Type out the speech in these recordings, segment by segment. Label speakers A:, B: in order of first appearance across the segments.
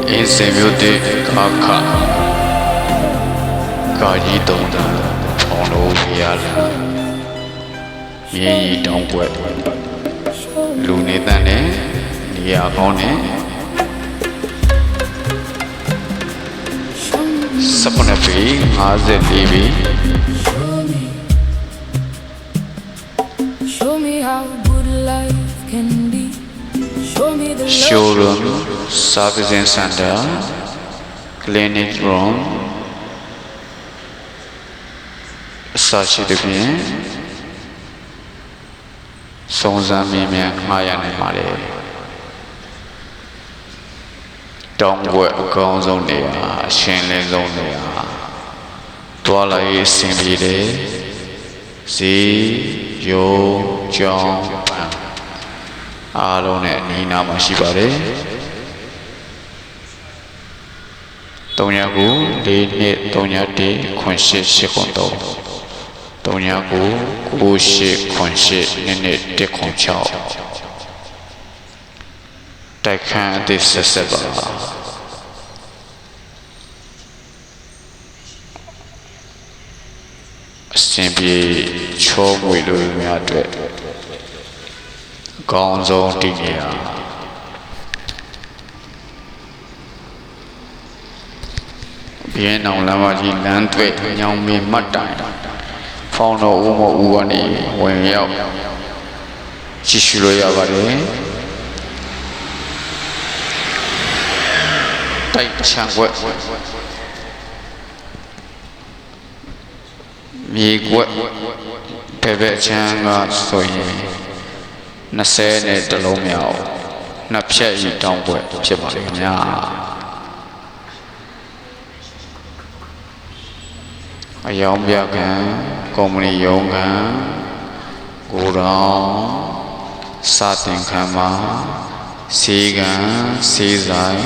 A: အင်းစင်မြို့တိခါခကာကြီးတုံးတာဖောင်းလို့ရလာမြင်းရီတောင်းကွက်လူနေတန်နဲ့နေရာကောင်းနဲ့စပနပီ54ပြီ
B: Show me how good life can be. Show me the love.
A: showroom servicing center clinic room အစရှိတဲ့ပြင်စုံစမ်းမြင်မြန်မှားရနိုင်ပါလေတောင်းွက်အကောင်းဆုံးနေရာအရှင်လင်းဆုံးနေရာတွာလာရေးအဆင်ပြေတယ်ဇီယိုကြောင်းပန်းအားလုံးနဲ့အနီးနားမှာရှိပါတယ်39 42 38 98 39 98 98 တိုက်ခန်းအသစ်ဆက်ဆက်ပါအစဉ်ပြေချောမွေလို့များအတွက်အကောင်းဆုံးတည်နေရပြင်းအောင်လမ်းမကြီးလမ်းတွေ့ညောင်မင်းမှတ်တိုင်ဖောင်းတော်ဦးမဦးကနေဝင်ရောက်ကြည့်ရှုလို့ရပါတယ်တိုက်ချံွက်မြေကွက်ဘယ်ချမ်းကဆိုရင်20နဲ့တလုံးမြောက်နှစ်ဖြတ်ဤတောင်းွက်ဖြစ်ပါလိမ့်ခင်ဗျာအယောင်ပြကံကုမ္ပဏီရုံးကံကိုတော်စတင်ခံမှာစီကံစီဆိုင်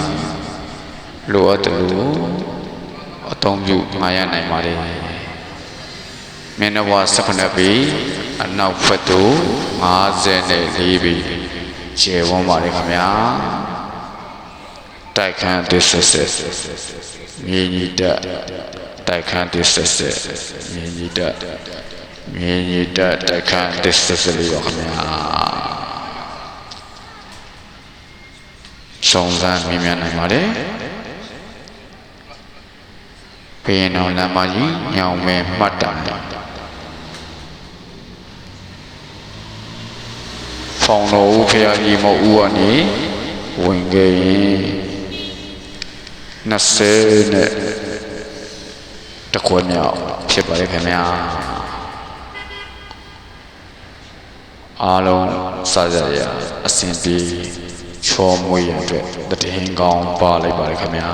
A: လိုအပ်တယ်လို့အသုံးပြုမှာရနိုင်ပါလေမျက်နှာဝါ18ပြီအနောက်ဖက်သို့54ပြီခြေဝန်းပါလေခင်ဗျာတိုက်ခန်းတစ်ဆက်မြေကြီးတက်တိုက်ခန်းတစ်ဆက်မြေကြီးတက်တိုက်ခန်းတစ်ဆက်လေးပါခင်ဗျာစုံစမ်းမြင်မြန်နိုင်ပါလေဘယ်နော်လမ်းမကြီးညောင်မဲမှတ်တိုင်ဖောင်းတော်ဦးဖရာကြီးမဦးကနေဝင်ခဲ့ရင်20နဲ့တခွဲမြောက်ဖြစ်ပါလေခင်ဗျာအားလုံးစားကြရအစဉ်ပြေချောမွေးရတဲ့တည်င်းကောင်းပါလိုက်ပါလေခင်ဗျာ